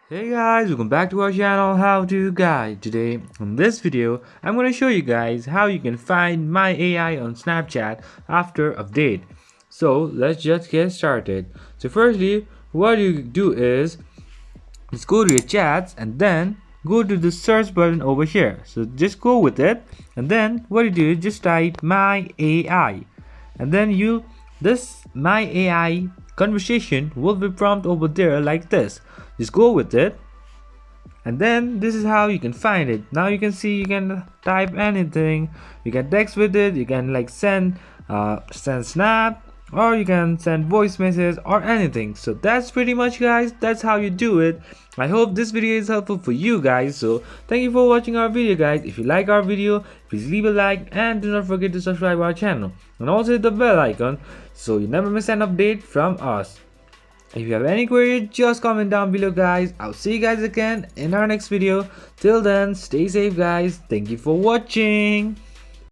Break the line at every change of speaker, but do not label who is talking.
Hey guys, welcome back to our channel How To Guide. Today in this video I'm going to show you guys how you can find my AI on Snapchat after update. So let's just get started. So firstly what you do is just go to your chats and then go to the search button over here. So just go with it and then what you do is just type my AI and then this my AI conversation will be prompt over there like this. Just go with it and then this is how you can find it. Now you can see you can type anything, you can text with it, you can like send snap, or you can send voice message or anything. So that's pretty much guys, that's how you do it. I hope this video is helpful for you guys. So thank you for watching our video guys. If you like our video, please leave a like and do not forget to subscribe our channel and also hit the bell icon so you never miss an update from us. If you have any queries, just comment down below guys. I'll see you guys again in our next video. Till then, stay safe guys. Thank you for watching.